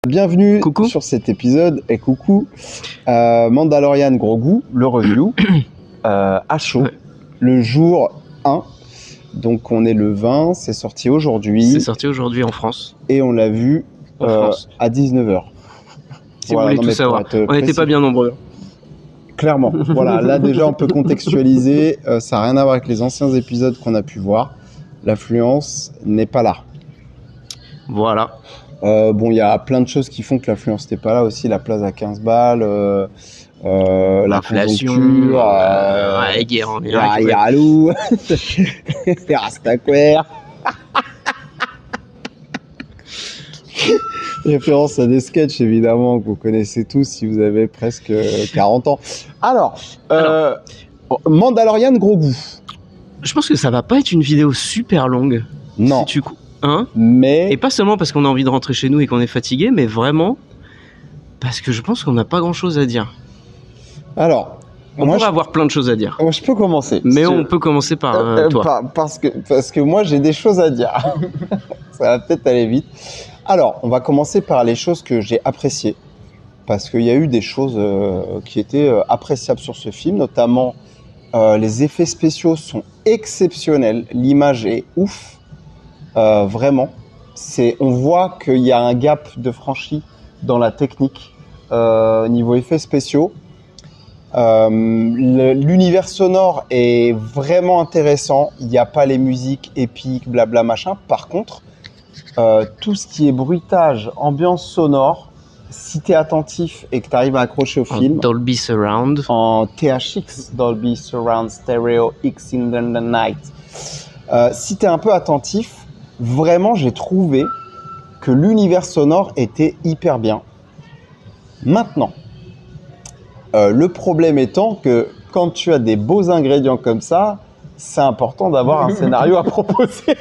Bienvenue Coucou. sur cet épisode et coucou Mandalorian Grogu, le review à chaud, Ouais. le jour 1. Donc on est le 20, c'est sorti aujourd'hui. C'est sorti aujourd'hui en France. Et on l'a vu France. à 19h. Si vous voulez tout savoir. On n'était pas bien nombreux. Clairement. Voilà, là déjà on peut contextualiser. Ça n'a rien à voir avec les anciens épisodes qu'on a pu voir. L'affluence n'est pas là. Voilà. Bon, il y a plein de choses qui font que l'affluence n'était pas là aussi. La place à 15 balles, L'inflation, la guerre en il y Irak. a Alou, les Rastaquaires. Référence à des sketchs évidemment que vous connaissez tous si vous avez presque 40 ans. Alors, Mandalorian Grogu. Je pense que ça va pas être une vidéo super longue. Non. Si tu... hein, mais... Et pas seulement parce qu'on a envie de rentrer chez nous et qu'on est fatigué, mais vraiment parce que je pense qu'on n'a pas grand chose à dire. Alors, on pourrait avoir plein de choses à dire. Moi, je peux commencer. Mais on peut commencer par toi. Parce que moi, j'ai des choses à dire. Ça va peut-être aller vite. Alors, on va commencer par les choses que j'ai appréciées. Parce qu'il y a eu des choses qui étaient appréciables sur ce film, notamment les effets spéciaux sont exceptionnels. L'image est ouf. Vraiment. On voit qu'il y a un gap de franchi dans la technique niveau effets spéciaux. L'univers sonore est vraiment intéressant. Il n'y a pas les musiques épiques, blabla machin. Par contre, tout ce qui est bruitage, ambiance sonore, si tu es attentif et que tu arrives à accrocher au film, Dolby Surround, en THX, Dolby Surround Stereo X in the Night, si tu es un peu attentif, vraiment j'ai trouvé que l'univers sonore était hyper bien. Maintenant, le problème étant que quand tu as des beaux ingrédients comme ça, c'est important d'avoir un scénario à proposer.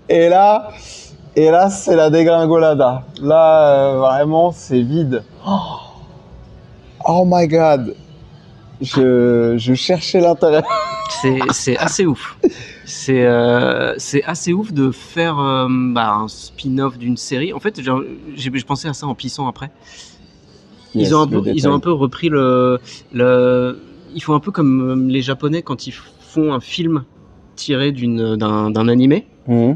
Et là, c'est la dégringolada. Là, vraiment, c'est vide. Oh my God. Je cherchais l'intérêt. C'est assez ouf. C'est assez ouf de faire un spin-off d'une série. En fait, je pensais à ça en pissant après. Ils ont un peu repris ils font un peu comme les Japonais quand ils font un film tiré d'un animé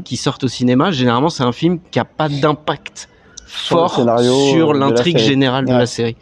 qui sort au cinéma. Généralement, c'est un film qui a pas d'impact fort sur l'intrigue générale de la série.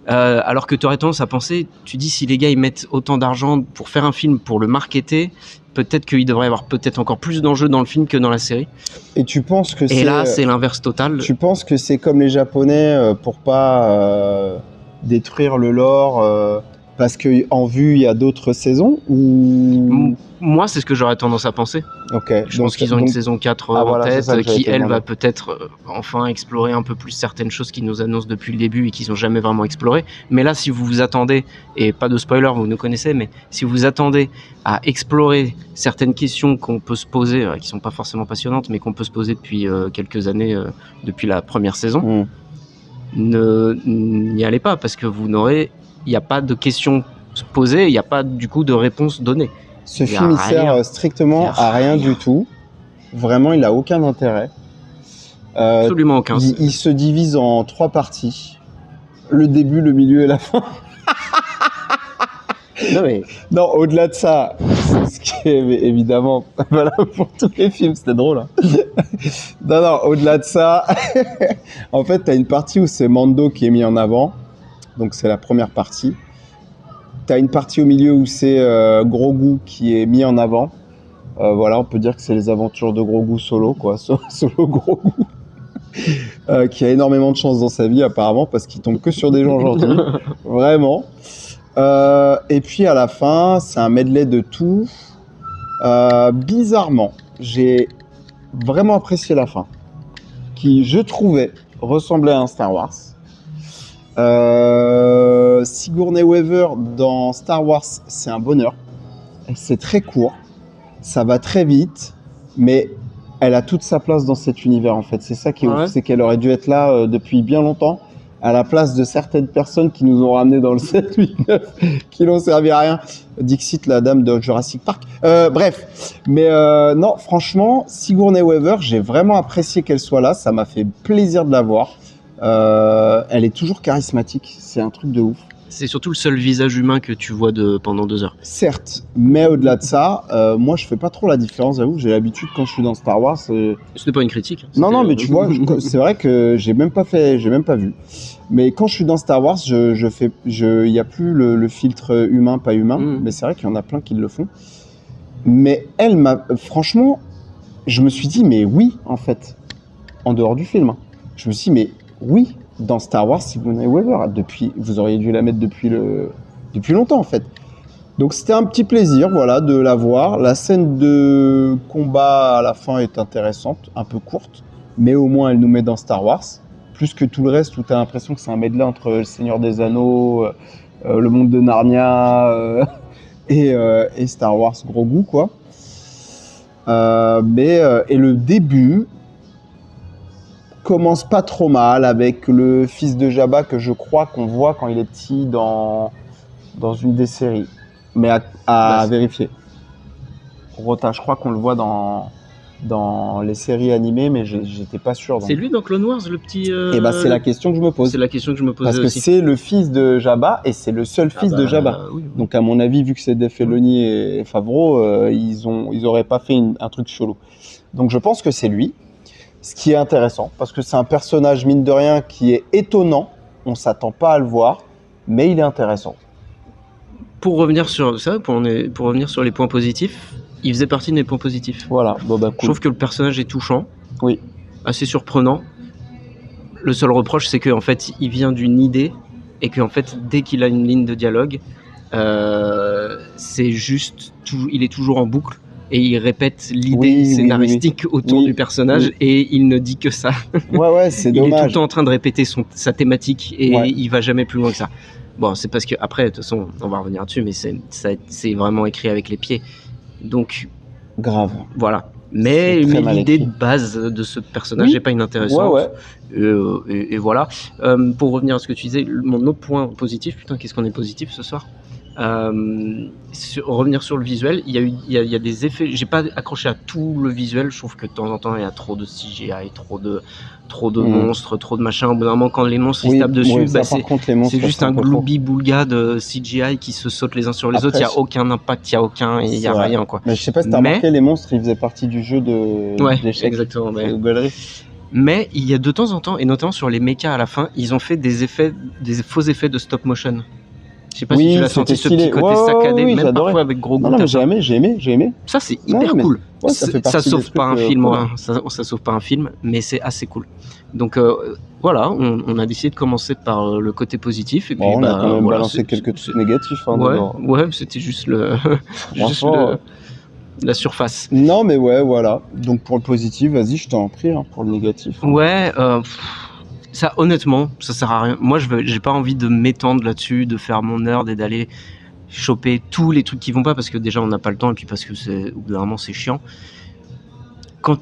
Alors que tu aurais tendance à penser, tu dis si les gars ils mettent autant d'argent pour faire un film, pour le marketer, peut-être qu'il devrait y avoir peut-être encore plus d'enjeux dans le film que dans la série. Et tu penses que Et là, c'est l'inverse total. Tu penses que c'est comme les Japonais pour pas détruire le lore parce qu'en vue, il y a d'autres saisons ou... Moi, c'est ce que j'aurais tendance à penser. Okay. Je pense qu'ils ont une saison 4 en tête qui, elle, va peut-être enfin explorer un peu plus certaines choses qu'ils nous annoncent depuis le début et qu'ils n'ont jamais vraiment exploré. Mais là, si vous vous attendez, et pas de spoiler, vous nous connaissez, mais si vous vous attendez à explorer certaines questions qu'on peut se poser, qui sont pas forcément passionnantes, mais qu'on peut se poser depuis quelques années, depuis la première saison, n'y allez pas, parce que il n'y a pas de questions posées, il n'y a pas du coup de réponses données. Ce film, il sert strictement à rien du tout. Vraiment, il n'a aucun intérêt. Absolument aucun. Il se divise en 3 parties. Le début, le milieu et la fin. Non, au-delà de ça, ce qui est évidemment voilà, pour tous les films, c'était drôle. Hein. Non, au-delà de ça, en fait, tu as une partie où c'est Mando qui est mis en avant. Donc, c'est la première partie. T'as une partie au milieu où c'est Grogu qui est mis en avant. Voilà, on peut dire que c'est les aventures de Grogu solo, quoi. Solo Grogu. Qui a énormément de chance dans sa vie, apparemment, parce qu'il tombe que sur des gens gentils. Vraiment. Et puis, à la fin, c'est un medley de tout. Bizarrement, j'ai vraiment apprécié la fin. Qui, je trouvais, ressemblait à un Star Wars. Sigourney Weaver dans Star Wars, c'est un bonheur. C'est très court, ça va très vite, mais elle a toute sa place dans cet univers en fait. C'est ça qui est ouf, c'est qu'elle aurait dû être là depuis bien longtemps. à la place de certaines personnes qui nous ont ramenés dans le 7, 8, 9, qui n'ont servi à rien. Dixit, la dame de Jurassic Park. Bref, mais non, franchement, Sigourney Weaver, j'ai vraiment apprécié qu'elle soit là. Ça m'a fait plaisir de la voir. Elle est toujours charismatique. C'est un truc de ouf. C'est surtout le seul visage humain que tu vois pendant 2 heures. Certes, mais au-delà de ça, moi je fais pas trop la différence, j'avoue. J'ai l'habitude quand je suis dans Star Wars. Ce n'est pas une critique. Non, mais tu vois, c'est vrai que j'ai même pas vu. Mais quand je suis dans Star Wars, il y a plus le filtre humain, pas humain. Mais c'est vrai qu'il y en a plein qui le font. Mais franchement, je me suis dit, mais oui, en fait, en dehors du film. Je me suis dit, mais oui. Dans Star Wars, Sigourney Weaver, vous auriez dû la mettre depuis longtemps en fait. Donc c'était un petit plaisir, voilà, de la voir. La scène de combat à la fin est intéressante, un peu courte, mais au moins elle nous met dans Star Wars. Plus que tout le reste où tu as l'impression que c'est un medley entre Le Seigneur des Anneaux, le monde de Narnia et Star Wars gros goût quoi. Et le début commence pas trop mal avec le fils de Jabba que je crois qu'on voit quand il est petit dans une des séries, mais à vérifier. Rota, je crois qu'on le voit dans les séries animées, mais j'étais pas sûr. C'est lui dans Clone Wars, le petit... c'est la question que je me pose. C'est la question que je me posais aussi. Parce que c'est le fils de Jabba et c'est le seul fils de Jabba. Oui. Donc à mon avis, vu que c'est Dave Filoni et Favreau, ils auraient pas fait un truc chelou. Donc je pense que c'est lui. Ce qui est intéressant, parce que c'est un personnage, mine de rien, qui est étonnant. On ne s'attend pas à le voir, mais il est intéressant. Pour revenir sur ça, pour revenir sur les points positifs, il faisait partie de mes points positifs. Voilà, cool. Je trouve que le personnage est touchant, oui, assez surprenant. Le seul reproche, c'est qu'en fait, il vient d'une idée, et qu'en fait, dès qu'il a une ligne de dialogue, c'est juste, il est toujours en boucle. Et il répète l'idée scénaristique autour du personnage et il ne dit que ça. Ouais, c'est dommage. Il est tout le temps en train de répéter sa thématique et il va jamais plus loin que ça. Bon, c'est parce que après, de toute façon, on va revenir dessus, mais c'est vraiment écrit avec les pieds. Donc, grave. Voilà. Mais l'idée de base de ce personnage n'est pas inintéressante. Ouais. Et voilà. Pour revenir à ce que tu disais, mon autre point positif, putain, qu'est-ce qu'on est positif ce soir. Revenir sur le visuel, il y a des effets. J'ai pas accroché à tout le visuel. Je trouve que de temps en temps il y a trop de CGI, trop de monstres, trop de machins. Au bout d'un moment, quand les monstres ils se tapent dessus, c'est juste un gloubi-boulga de CGI qui se sautent les uns sur les autres. Il y a aucun impact, il y a rien quoi. Mais je sais pas si t'as remarqué, les monstres ils faisaient partie du jeu d'échecs. Exactement. Mais il y a de temps en temps, et notamment sur les mechas à la fin, ils ont fait des faux effets de stop motion. Je sais pas si tu l'as senti, ce petit côté saccadé, même parfois avec gros goût. Non, mais j'ai aimé. Ça, c'est hyper cool. Ça sauve pas un film, ça sauve pas un film, mais c'est assez cool. Donc voilà, on a décidé de commencer par le côté positif. Et puis, on a quand même balancé quelques trucs négatifs. Ouais, c'était juste la surface. Non, mais ouais, voilà. Donc pour le positif, vas-y, je t'en prie, pour le négatif. Ouais, ça, honnêtement, ça sert à rien. Moi, j'ai pas envie de m'étendre là-dessus, de faire mon nerd et d'aller choper tous les trucs qui vont pas, parce que déjà, on n'a pas le temps, et puis parce que au bout d'un moment, c'est chiant. Quand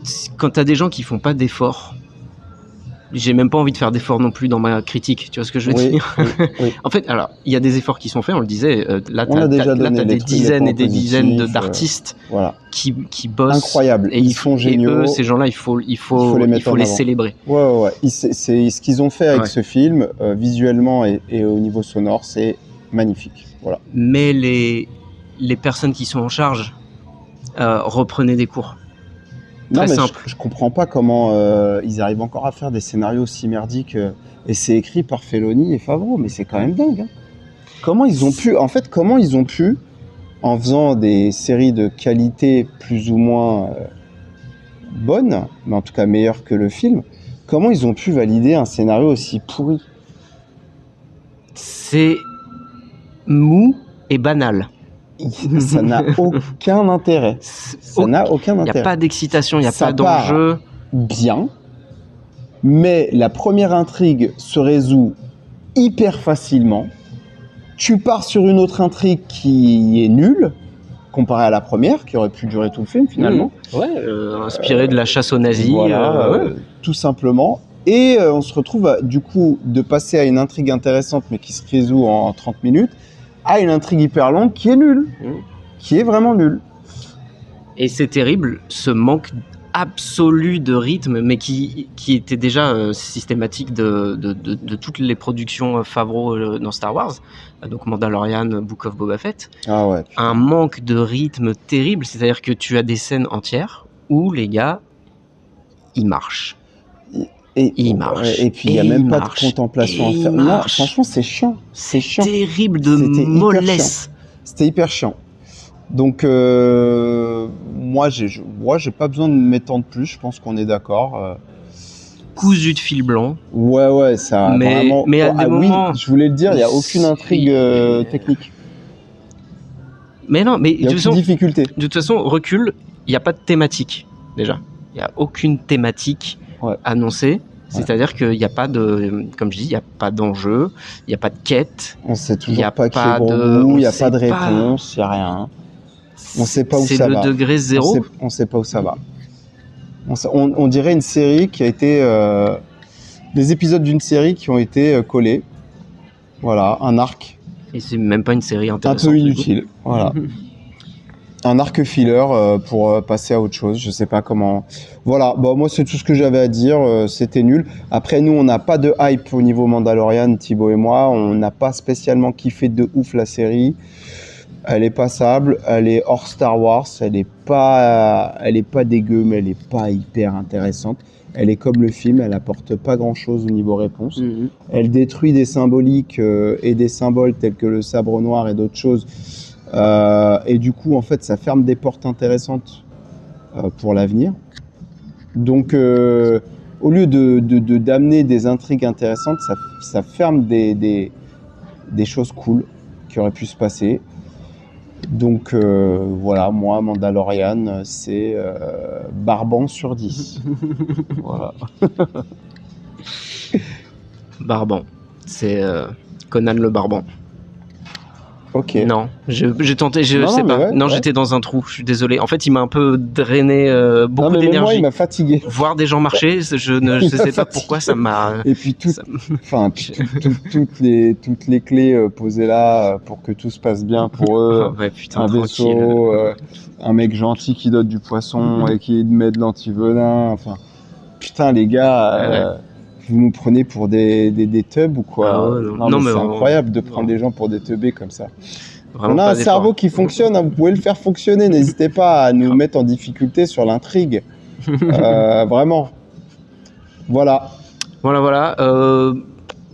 t'as des gens qui font pas d'efforts, j'ai même pas envie de faire d'efforts non plus dans ma critique, tu vois ce que je veux dire. Oui. En fait, alors, il y a des efforts qui sont faits, on le disait, là, t'as des dizaines et des dizaines d'artistes qui bossent. Incroyable, et ils sont géniaux. Et eux, ces gens-là, il faut les célébrer. Ouais. C'est ce qu'ils ont fait avec ce film, visuellement et au niveau sonore, c'est magnifique. Voilà. Mais les personnes qui sont en charge, reprenaient des cours. Très simple. Je comprends pas comment ils arrivent encore à faire des scénarios aussi merdiques et c'est écrit par Filoni et Favreau, mais c'est quand même dingue. Comment ils ont pu, en faisant des séries de qualité plus ou moins bonnes, mais en tout cas meilleures que le film, comment ils ont pu valider un scénario aussi pourri? C'est mou et banal. Ça n'a aucun intérêt. Il n'y a pas d'excitation, il n'y a pas d'enjeu. Bien, mais la première intrigue se résout hyper facilement. Tu pars sur une autre intrigue qui est nulle, comparée à la première, qui aurait pu durer tout le film finalement. Inspiré de la chasse aux nazis. Voilà, tout simplement. Et on se retrouve du coup de passer à une intrigue intéressante mais qui se résout en 30 minutes à une intrigue hyper longue qui est nulle, qui est vraiment nulle. Et c'est terrible, ce manque absolu de rythme, mais qui était déjà systématique de toutes les productions Favreau dans Star Wars, donc Mandalorian, Book of Boba Fett. Ah ouais. Un manque de rythme terrible, c'est-à-dire que tu as des scènes entières où les gars, ils marchent. Il marche. Et puis il n'y a même pas de contemplation à faire. Non, franchement, c'est chiant. C'est chiant. Terrible de mollesse. C'était hyper chiant. Donc, moi, j'ai pas besoin de m'étendre plus. Je pense qu'on est d'accord. Cousu de fil blanc. Ouais, ça a vraiment. Mais à des moments... oui, je voulais le dire, il n'y a aucune intrigue technique. Mais non, mais il y a aucune difficulté. De toute façon, recul, il n'y a pas de thématique déjà. Il n'y a aucune thématique annoncée. C'est-à-dire qu'il n'y a pas de, comme je dis, il n'y a pas d'enjeu, il n'y a pas de quête. On sait toujours pas qui est bon, il n'y a pas de réponse, il n'y a rien. On ne sait pas où ça va. C'est le degré zéro. On ne sait pas où ça va. On dirait une série qui a été... des épisodes d'une série qui ont été collés. Voilà, un arc. Et c'est même pas une série intéressante. Un peu inutile, voilà. Un arc filler pour passer à autre chose, je sais pas comment. Voilà, bon, moi c'est tout ce que j'avais à dire, c'était nul. Après nous, on n'a pas de hype au niveau Mandalorian, Thibaut et moi, on n'a pas spécialement kiffé de ouf la série. Elle est passable, elle est hors Star Wars, elle est pas dégueu, mais elle est pas hyper intéressante. Elle est comme le film, elle apporte pas grand chose au niveau réponse. Elle détruit des symboliques et des symboles tels que le sabre noir et d'autres choses. Et du coup, en fait, ça ferme des portes intéressantes pour l'avenir. Donc, au lieu d'amener des intrigues intéressantes, ça ferme des choses cool qui auraient pu se passer. Donc, voilà, moi, Mandalorian, c'est Barban sur 10. Voilà. Barban. C'est Conan le Barban. Ok. Non, j'ai tenté, je sais pas. Non, j'étais dans un trou, je suis désolé. En fait, il m'a un peu drainé beaucoup d'énergie. Moi, il m'a fatigué. Voir des gens marcher, je ne sais pas pourquoi ça m'a... Et puis, toutes les clés posées là pour que tout se passe bien pour eux. Ouais, putain, un vaisseau, un mec gentil qui donne du poisson et qui met de l'antivenin. Enfin, putain, les gars... Vous nous prenez pour des tubs ou quoi? Non, mais c'est incroyable de prendre des gens pour des teubés comme ça. Vraiment, on a un cerveau qui fonctionne, hein, vous pouvez le faire fonctionner. N'hésitez pas à nous mettre en difficulté sur l'intrigue. Vraiment. Voilà.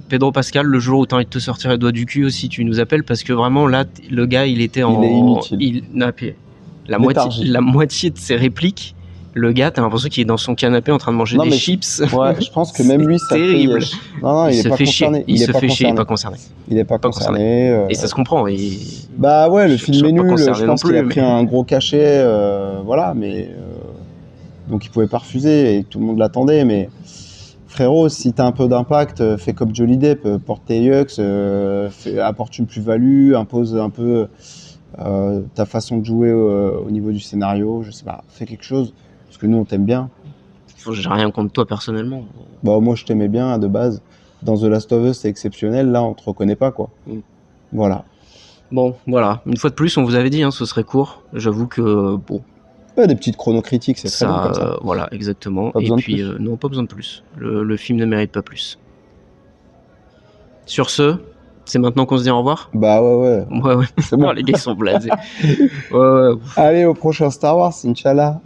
Pedro Pascal, le jour où tu as envie de te sortir les doigts du cul aussi, tu nous appelles parce que vraiment là, le gars, il était en... Il est inutile. La moitié de ses répliques. Le gars, t'as l'impression qu'il est dans son canapé en train de manger des chips. Ouais, je pense que même lui, ça terrible. Non, il est pas concerné. Il se fait chier, il est pas concerné. Il est pas concerné. Et ça se comprend. Bah ouais, le film est nul. Je pense qu'il a pris un gros cachet, voilà, mais donc il pouvait pas refuser et tout le monde l'attendait. Mais frérot, si t'as un peu d'impact, fais comme Johnny Depp, porte tes yucks, apporte une plus-value, impose un peu ta façon de jouer au niveau du scénario. Je sais pas, fais quelque chose. Parce que nous, on t'aime bien. J'ai rien contre toi personnellement. Bah, moi, je t'aimais bien de base. Dans The Last of Us, c'est exceptionnel. Là, on te reconnaît pas, quoi. Voilà. Bon, voilà. Une fois de plus, on vous avait dit, ce serait court. J'avoue que, bon... Ouais, des petites chronocritiques, c'est très bon comme ça. Voilà, exactement. Et puis, non, pas besoin de plus. Le film ne mérite pas plus. Sur ce... C'est maintenant qu'on se dit au revoir? Bah ouais. Ouais. C'est bon. Les gars, ils sont blasés. Ouais. Allez, au prochain Star Wars, Inch'Allah.